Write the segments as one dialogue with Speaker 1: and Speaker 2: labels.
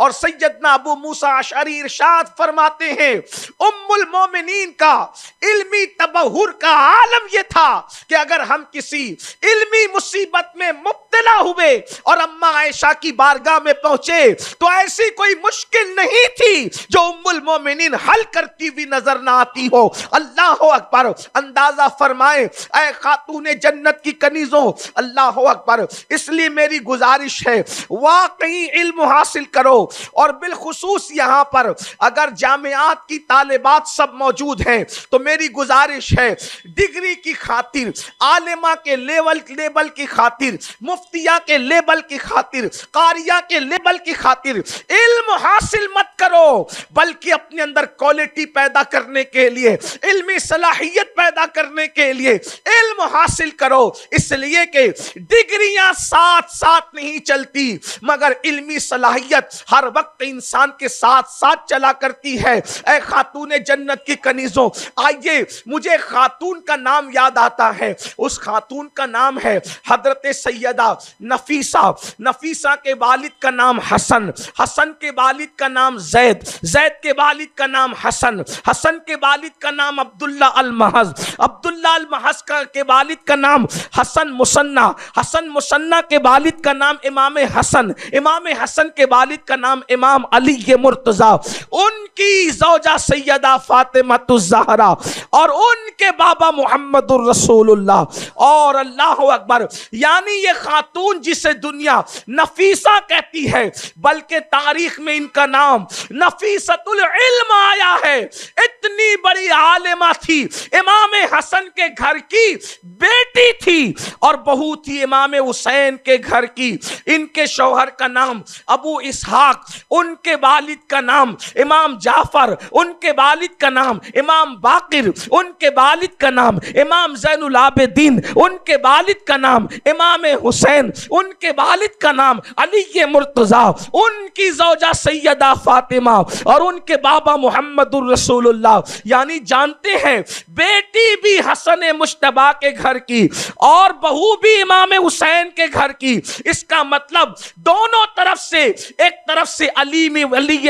Speaker 1: اور سیدنا ابو موسیٰ اشعری ارشاد فرماتے ہیں ام المومنین کا علمی تبحر کا عالم یہ تھا کہ اگر ہم کسی علمی مصیبت میں مبتلا ہوئے اور اماں عائشہ کی بارگاہ میں پہنچے تو ایسی کوئی مشکل نہیں تھی جو ام المومنین حل کرتی ہوئی نظر نہ آتی ہو. اللہ اکبر. اندازہ فرمائیں اے خاتون جنت کی کنیزوں, اللہ اکبر. اس لیے میری گزارش ہے واقعی علم حاصل کرو, اور بالخصوص یہاں پر اگر جامعات کی طالبات سب موجود ہیں تو میری گزارش ہے ڈگری کی خاطر, عالمہ کے لیبل کی خاطر, مفتیہ کے لیبل کی خاطر, قاریہ کے لیبل کی خاطر علم حاصل مت کرو, بلکہ اپنے اندر کوالٹی پیدا کرنے کے لیے, علمی صلاحیت پیدا کرنے کے لیے علم حاصل کرو. اس لیے کہ ڈگریاں ساتھ ساتھ نہیں چلتی, مگر علمی صلاحیت ہر وقت انسان کے ساتھ ساتھ چلا کرتی ہے. اے خاتون جنت کی کنیزوں, آئیے مجھے خاتون کا نام یاد آتا ہے. اس خاتون کا نام ہے حضرت سیدہ نفیسہ. نفیسہ کے والد کا نام حسن, حسن کے والد کا نام زید, زید کے والد کا نام حسن, حسن کے والد کا نام عبداللہ المحض, عبداللہ المحض کے والد کا نام حسن مصنع, حسن مصنع کے والد کا نام امام حسن, امام حسن کے والد کا نام امام علی مرتضیٰ, ان کی زوجہ سیدہ فاطمہ الزہرا, اور ان کے بابا محمد الرسول اللہ. اور اللہ اکبر, یعنی یہ خاتون جسے دنیا نفیسہ کہتی ہے, بلکہ تاریخ میں ان کا نام نفیسۃ العلم آیا ہے. اتنی بڑی عالمہ تھی, امام حسن کے گھر کی بیٹی تھی اور بہو تھی امام حسین کے گھر کی. ان کے شوہر کا نام ابو اسحاق, ان کے والد کا نام امام جعفر, ان کے والد کا نام امام باقر, ان کے والد کا نام امام زین العابدین, ان کے والد کا نام امام حسین, ان کے والد کا نام علی مرتضیٰ, ان کی زوجہ سیدہ فاطمہ, اور ان کے بابا محمد الرسول اللہ. یعنی جانتے ہیں بیٹی بھی حسن مجتبیٰ کے گھر کی اور بہو بھی امام حسین کے گھر کی. اس کا مطلب دونوں طرف سے, ایک طرف سے علی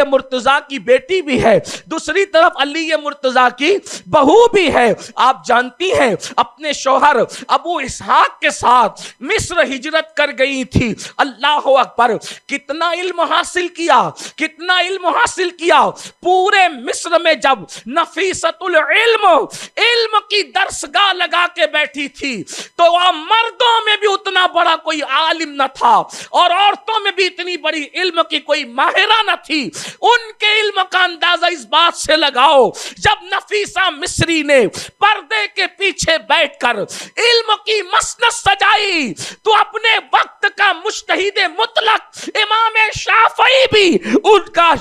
Speaker 1: مرتضیٰ کی بیٹی بھی ہے, دوسری طرف علی مرتضیٰ کی بہو بھی ہے. آپ جانتی ہیں اپنے شوہر ابو اسحاق کے ساتھ مصر ہجرت کر گئی تھی. اللہ اکبر, کتنا علم حاصل کیا, کتنا علم حاصل کیا. پورے مصر میں جب نفیسۃ العلم علم کی درسگاہ لگا کے بیٹھی تھی تو وہاں مردوں میں بھی اتنا بڑا کوئی عالم نہ تھا اور عورتوں میں بھی اتنی بڑی علم کی کوئی ماہرہ نہ تھی. ان کے علم کا اندازہ اس بات سے لگاؤ, جب نفیسہ مصری نے پردے کے پیچھے بیٹھ کر علم کی مسند سجائی تو اپنے وقت کا مجتہد مطلق امام شافعی بھی ان کا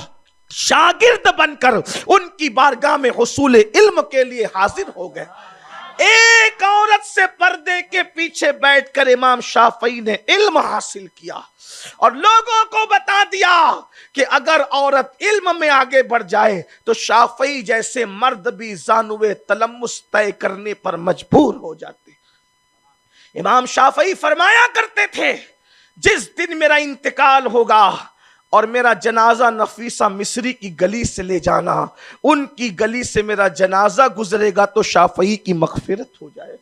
Speaker 1: شاگرد بن کر ان کی بارگاہ میں حصول علم کے لیے حاضر ہو گئے. ایک عورت سے پردے کے پیچھے بیٹھ کر امام شافعی نے علم حاصل کیا اور لوگوں کو بتا دیا کہ اگر عورت علم میں آگے بڑھ جائے تو شافعی جیسے مرد بھی زانوے تلمس طے کرنے پر مجبور ہو جاتے. امام شافعی فرمایا کرتے تھے جس دن میرا انتقال ہوگا اور میرا جنازہ نفیسہ مصری کی گلی سے لے جانا, ان کی گلی سے میرا جنازہ گزرے گا تو شافعی کی مغفرت ہو جائے.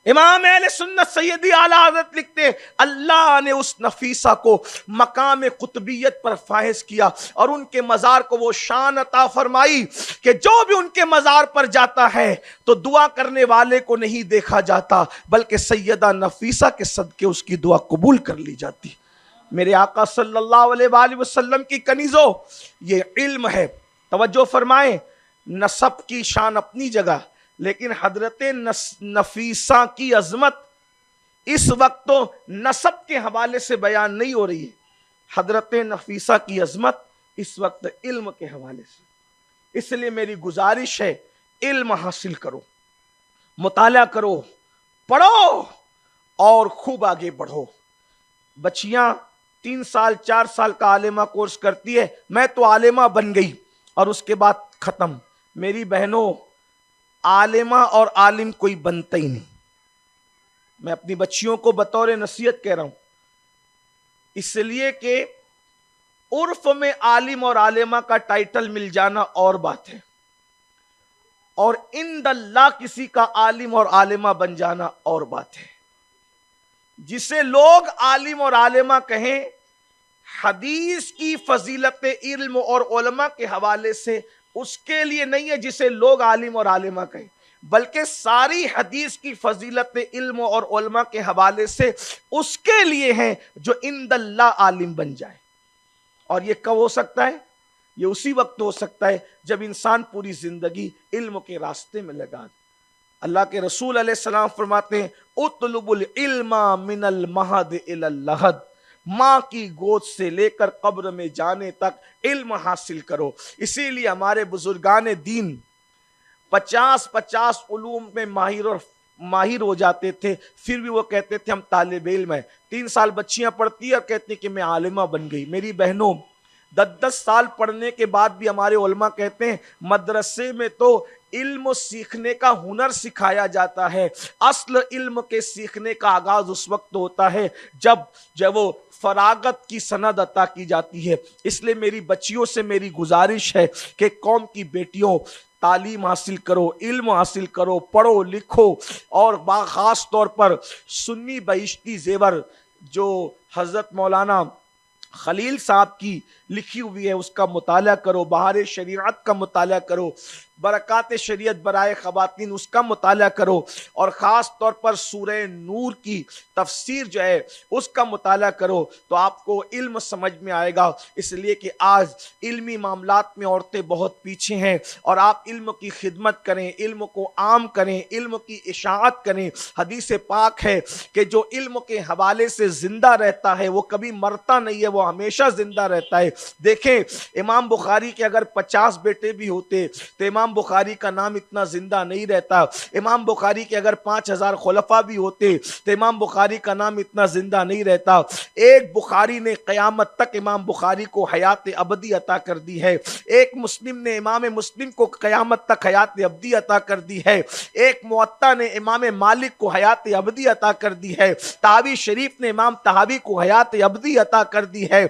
Speaker 1: امام اہل سنت سیدی اعلیٰ حضرت لکھتے اللہ نے اس نفیسہ کو مقام قطبیت پر فائز کیا اور ان کے مزار کو وہ شان عطا فرمائی کہ جو بھی ان کے مزار پر جاتا ہے تو دعا کرنے والے کو نہیں دیکھا جاتا بلکہ سیدہ نفیسہ کے صدقے اس کی دعا قبول کر لی جاتی. میرے آقا صلی اللہ علیہ وآلہ وسلم کی کنیزوں, یہ علم ہے. توجہ فرمائیں, نسب کی شان اپنی جگہ, لیکن حضرت نفیسہ کی عظمت اس وقت تو نسب کے حوالے سے بیان نہیں ہو رہی ہے. حضرت نفیسہ کی عظمت اس وقت علم کے حوالے سے. اس لیے میری گزارش ہے علم حاصل کرو, مطالعہ کرو, پڑھو اور خوب آگے بڑھو. بچیاں 3 سال 4 سال کا عالمہ کورس کرتی ہے, میں تو عالمہ بن گئی اور اس کے بعد ختم. میری بہنوں, عالمہ اور عالم کوئی بنتا ہی نہیں. میں اپنی بچیوں کو بطور نصیحت کہہ رہا ہوں, اس لیے کہ عرف میں عالم اور عالمہ کا ٹائٹل مل جانا اور بات ہے، اور عند اللہ کسی کا عالم اور عالمہ بن جانا اور بات ہے۔ جسے لوگ عالم اور عالمہ کہیں، حدیث کی فضیلت علم اور علماء کے حوالے سے اس کے لیے نہیں ہے جسے لوگ عالم اور عالمہ کہیں، بلکہ ساری حدیث کی فضیلت علم اور علماء کے حوالے سے اس کے لیے ہیں جو عند اللہ عالم بن جائے۔ اور یہ کب ہو سکتا ہے؟ یہ اسی وقت ہو سکتا ہے جب انسان پوری زندگی علم کے راستے میں لگا دے۔ اللہ کے رسول علیہ السلام فرماتے ہیں اطلب العلم من المہد الی اللحد، ماں کی گود سے لے کر قبر میں جانے تک علم حاصل کرو۔ اسی لیے ہمارے بزرگان دین 50 علوم میں ماہر ہو جاتے تھے، پھر بھی وہ کہتے تھے ہم طالب علم ہیں۔ 3 سال بچیاں پڑھتی ہیں اور کہتی ہیں کہ میں عالمہ بن گئی۔ میری بہنوں، 10 سال پڑھنے کے بعد بھی ہمارے علماء کہتے ہیں مدرسے میں تو علم سیکھنے کا ہنر سکھایا جاتا ہے، اصل علم کے سیکھنے کا آغاز اس وقت ہوتا ہے جب وہ فراغت کی سند عطا کی جاتی ہے۔ اس لیے میری بچیوں سے میری گزارش ہے کہ قوم کی بیٹیوں، تعلیم حاصل کرو، علم حاصل کرو، پڑھو لکھو، اور خاص طور پر سنی بہشتی زیور جو حضرت مولانا خلیل صاحب کی لکھی ہوئی ہے اس کا مطالعہ کرو، بہار شریعت کا مطالعہ کرو، برکات شریعت برائے خواتین اس کا مطالعہ کرو، اور خاص طور پر سورہ نور کی تفسیر جو ہے اس کا مطالعہ کرو تو آپ کو علم سمجھ میں آئے گا۔ اس لیے کہ آج علمی معاملات میں عورتیں بہت پیچھے ہیں، اور آپ علم کی خدمت کریں، علم کو عام کریں، علم کی اشاعت کریں۔ حدیث پاک ہے کہ جو علم کے حوالے سے زندہ رہتا ہے وہ کبھی مرتا نہیں ہے، وہ ہمیشہ زندہ رہتا ہے۔ دیکھیں امام بخاری کے اگر 50 بیٹے بھی ہوتے تو امام بخاری کا نام اتنا زندہ نہیں رہتا۔ امام بخاری کے اگر 5000 خلفاء بھی ہوتے تو امام بخاری کا نام اتنا زندہ نہیں رہتا۔ ایک بخاری نے قیامت تک امام بخاری کو حیات ابدی عطا کر دی ہے، ایک مسلم نے امام مسلم کو قیامت تک حیات ابدی عطا کر دی ہے، ایک موطا نے امام مالک کو حیات ابدی عطا کر دی ہے، تحاوی شریف نے امام تحاوی کو حیات ابدی عطا کر دی ہے،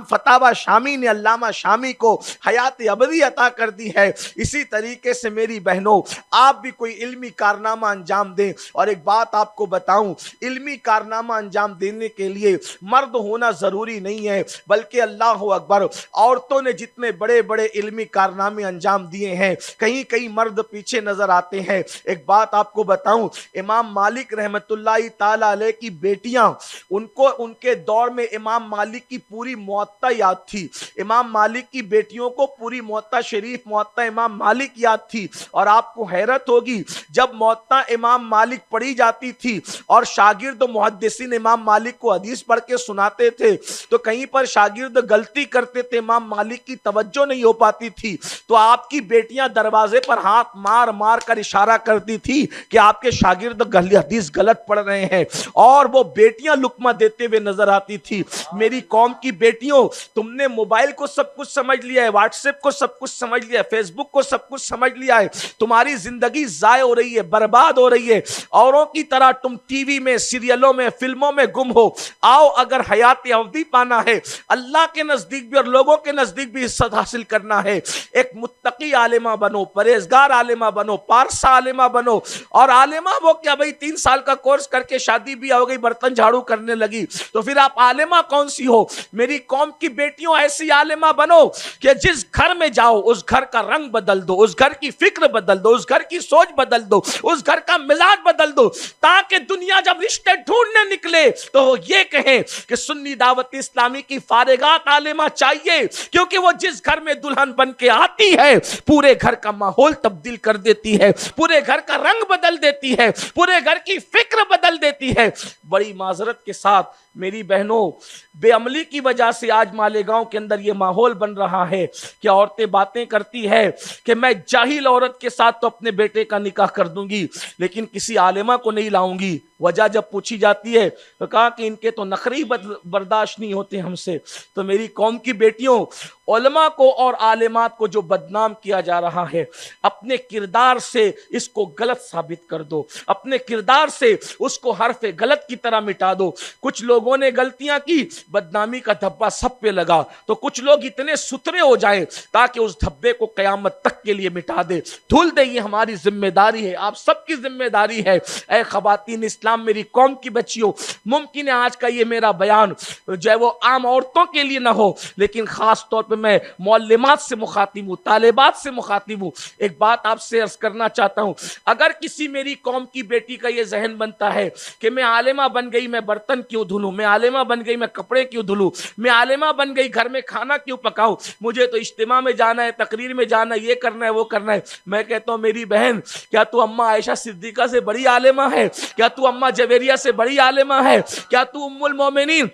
Speaker 1: فتاوی شامی نے علامہ شامی کو حیات ابدی عطا کر دی ہے۔ اسی طریقے سے میری بہنوں، آپ بھی کوئی علمی کارنامہ انجام دیں۔ اور ایک بات آپ کو بتاؤں، علمی کارنامہ انجام دینے کے لیے مرد ہونا ضروری نہیں ہے، بلکہ اللہ اکبر، عورتوں نے جتنے بڑے بڑے علمی کارنامے انجام دیے ہیں، کہیں کہیں مرد پیچھے نظر آتے ہیں۔ ایک بات آپ کو بتاؤں، امام مالک رحمت اللہ تعالی علیہ کی بیٹیاں، ان کے دور میں امام مالک کی پوری موطا یاد تھی، امام مالک کی بیٹیوں کو پوری موطا شریف، موطا امام مالک یاد تھی۔ اور آپ کو حیرت ہوگی، جب موطا امام مالک پڑھی جاتی تھی اور شاگرد و محدثین امام مالک کو حدیث پڑھ کے سناتے تھے تو کہیں پر شاگرد غلطی کرتے تھے، امام مالک کی توجہ نہیں ہو پاتی تھی، تو آپ کی بیٹیاں دروازے پر ہاتھ مار مار کر اشارہ کرتی تھی کہ آپ کے شاگرد حدیث غلط پڑھ رہے ہیں، اور وہ بیٹیاں لقمہ دیتے ہوئے نظر آتی تھی۔ میری قوم کی بیٹیوں، تم نے موبائل کو سب کچھ سمجھ لیا ہے، واٹس ایپ کو سب کچھ سمجھ لیا ہے، فیس بک کو سب کچھ سمجھ لیا ہے، تمہاری زندگی ضائع ہو رہی ہے، برباد ہو رہی ہے، اوروں کی طرح تم ٹی وی میں، سیریلوں میں، فلموں میں گم ہو۔ آؤ، اگر حیات ابدی پانا ہے، اللہ کے نزدیک بھی اور لوگوں کے نزدیک بھی عزت حاصل کرنا ہے، ایک متقی عالمہ بنو، پرہیزگار عالمہ بنو، پارسا عالمہ بنو۔ اور عالمہ وہ کیا بھئی 3 سال کا کورس کر کے شادی بھی ہو گئی، برتن جھاڑو کرنے لگی، تو پھر آپ عالمہ کون سی ہو؟ میری قوم کی بیٹیوں، ایسی عالمہ بنو کہ جس گھر میں جاؤ اس گھر کا رنگ بدل دو، اس گھر کی فکر بدل دو، اس گھر کی سوچ بدل دو، اس گھر کا مزاج بدل دو، تاکہ دنیا جب رشتے ڈھونڈنے نکلے تو وہ یہ کہیں کہ سنی دعوت اسلامی کی فارغات عالمہ چاہیے، کیونکہ وہ جس گھر میں دلہن بن کے آتی ہے پورے گھر کا ماحول تبدیل کر دیتی ہے، پورے گھر کا رنگ بدل دیتی ہے، پورے گھر کی فکر بدل دیتی ہے۔ بڑی معذرت کے ساتھ میری بہنوں، بے عملی کی وجہ سے آج مالیگاؤں کے اندر یہ ماحول بن رہا ہے کہ عورتیں باتیں کرتی ہے کہ میں جاہل عورت کے ساتھ تو اپنے بیٹے کا نکاح کر دوں گی لیکن کسی عالمہ کو نہیں لاؤں گی۔ وجہ جب پوچھی جاتی ہے تو کہا کہ ان کے تو نخرے ہی برداشت نہیں ہوتے ہم سے. تو میری قوم کی بیٹیوں، علماء کو اور عالمات کو جو بدنام کیا جا رہا ہے، اپنے کردار سے اس کو غلط ثابت کر دو، اپنے کردار سے اس کو حرف غلط کی طرح مٹا دو. کچھ لوگوں نے غلطیاں کی، بدنامی کا دھبا سب پہ لگا، تو کچھ لوگ اتنے ستھرے ہو جائیں تاکہ اس دھبے کو قیامت تک کے لیے مٹا دے، دھل دے. یہ ہماری ذمہ داری ہے، آپ سب کی ذمہ داری ہے. اے خواتین اسلام، میری قوم کی بچیوں، ممکن ہے آج کا یہ میرا بیان جو ہے وہ عام عورتوں کے لیے نہ ہو، لیکن خاص طور پہ میں معلمات سے مخاطب ہوں، طالبات سے مخاطب ہوں. ایک بات آپ سے عرض کرنا چاہتا ہوں، اگر کسی میری قوم کی بیٹی کا یہ ذہن بنتا ہے کہ میں عالمہ بن گئی، میں برتن کیوں دھلوں، میں عالمہ بن گئی، میں کپڑے کیوں دھلوں، میں عالمہ بن گئی، گھر میں کھانا کیوں پکاؤں، مجھے تو اجتماع میں جانا ہے، تقریر میں جانا ہے، یہ کرنا ہے، وہ کرنا ہے. میں کہتا ہوں میری بہن، کیا تو اماں عائشہ صدیقہ سے بڑی عالمہ ہے؟ کیا تو اماں جویریہ سے بڑی عالمہ ہے؟ کیا تو ام المومنین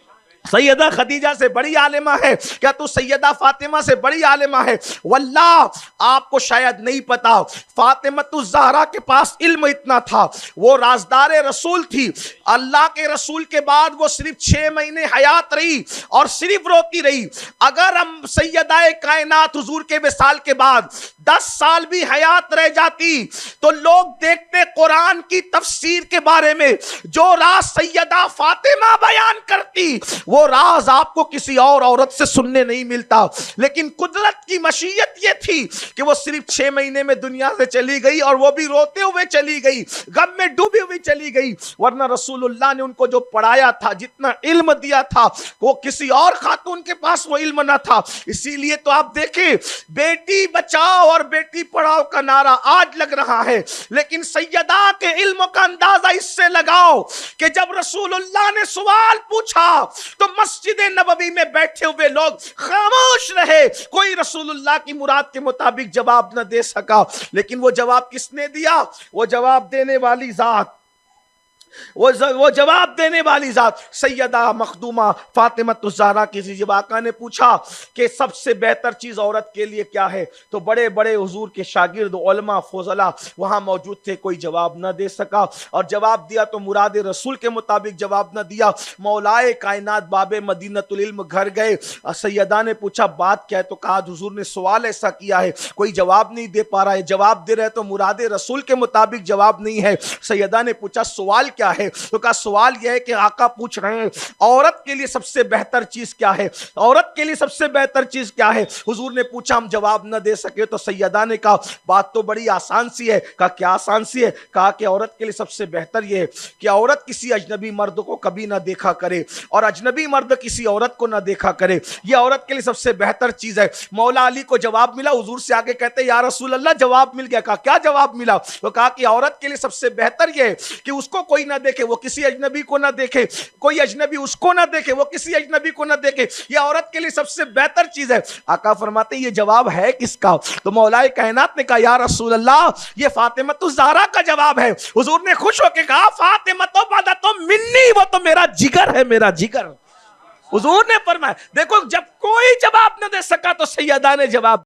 Speaker 1: سیدہ خدیجہ سے بڑی عالمہ ہے؟ کیا تو سیدہ فاطمہ سے بڑی عالمہ ہے؟ واللہ آپ کو شاید نہیں پتا، فاطمۃ الزہرا کے پاس علم اتنا تھا، وہ رازدار رسول تھی. اللہ کے رسول کے بعد وہ صرف 6 مہینے حیات رہی اور صرف روتی رہی. اگر ہم سیدہ کائنات حضور کے وصال کے بعد 10 سال بھی حیات رہ جاتی تو لوگ دیکھتے قرآن کی تفسیر کے بارے میں جو راز سیدہ فاطمہ بیان کرتی، وہ راز آپ کو کسی اور عورت سے سننے نہیں ملتا. لیکن قدرت کی مشیت یہ تھی کہ وہ صرف 6 مہینے میں دنیا سے چلی گئی، اور وہ بھی روتے ہوئے چلی گئی، غم میں ڈوبی ہوئی چلی گئی. ورنہ رسول اللہ نے ان کو جو پڑھایا تھا، جتنا علم دیا تھا، وہ کسی اور خاتون کے پاس وہ علم نہ تھا. اسی لیے تو آپ دیکھیں، بیٹی بچاؤ اور بیٹی پڑھاؤ کا نعرہ آج لگ رہا ہے، لیکن سیدہ کے علم کا اندازہ اس سے لگاؤ کہ جب رسول اللہ نے سوال پوچھا تو مسجد نبوی میں بیٹھے ہوئے لوگ خاموش رہے، کوئی رسول اللہ کی مراد کے مطابق جواب نہ دے سکا. لیکن وہ جواب کس نے دیا؟ وہ جواب دینے والی ذات، وہ جواب دینے والی ذات سیدہ مخدومہ فاطمۃ الزہرا کی تھی. جب آقا نے پوچھا کہ سب سے بہتر چیز عورت کے لیے کیا ہے، تو بڑے بڑے حضور کے شاگرد علماء فضلاء وہاں موجود تھے، کوئی جواب نہ دے سکا، اور جواب دیا تو مراد رسول کے مطابق جواب نہ دیا. مولائے کائنات باب مدینۃ العلم گھر گئے، سیدہ نے پوچھا بات کیا ہے، تو کہا حضور نے سوال ایسا کیا ہے، کوئی جواب نہیں دے پا رہا ہے، جواب دے رہے تو مراد رسول کے مطابق جواب نہیں ہے. سیدہ نے پوچھا سوال کیا ہے، تو کہا سوال یہ ہے کہ آقا پوچھ رہے ہیں عورت کے لیے سب سے بہتر چیز کیا ہے، عورت کے لیے سب سے بہتر چیز کیا ہے. حضور نے پوچھا، ہم جواب نہ دے سکے تو سیدہ نے کہا بات تو بڑی آسان سی ہے. کہا کیا آسان سی ہے؟ کہا کہ عورت کے لیے سب سے بہتر یہ ہے کہ عورت کسی اجنبی مرد کو کبھی نہ دیکھا کرے، اور اجنبی مرد کسی عورت کو نہ دیکھا کرے. یہ عورت کے لیے سب سے بہتر چیز ہے. مولا علی کو جواب ملا، حضور سے آگے کہتے یا رسول اللہ جواب مل گیا. کہا کیا جواب ملا؟ تو کہا کہ عورت کے لیے سب سے بہتر یہ ہے کہ اس کو کوئی نہ دیکھے، وہ کسی اجنبی کو نہ دیکھے، کوئی اجنبی اس کو نہ دیکھے، وہ کسی اجنبی کو نہ دیکھے. یہ عورت کے لیے سب سے بہتر چیز ہے. آقا فرماتے یہ جواب ہے کس کا؟ تو مولا کائنات نے کہا یا رسول اللہ یہ فاطمۃ الزہرا کا جواب ہے. حضور نے خوش ہو کے کہا فاطمۃ بدۃ منی، وہ تو میرا جگر ہے، میرا جگر. حضور نے فرمایا دیکھو جب کوئی جواب نہ دے سکا تو سیدہ نے جواب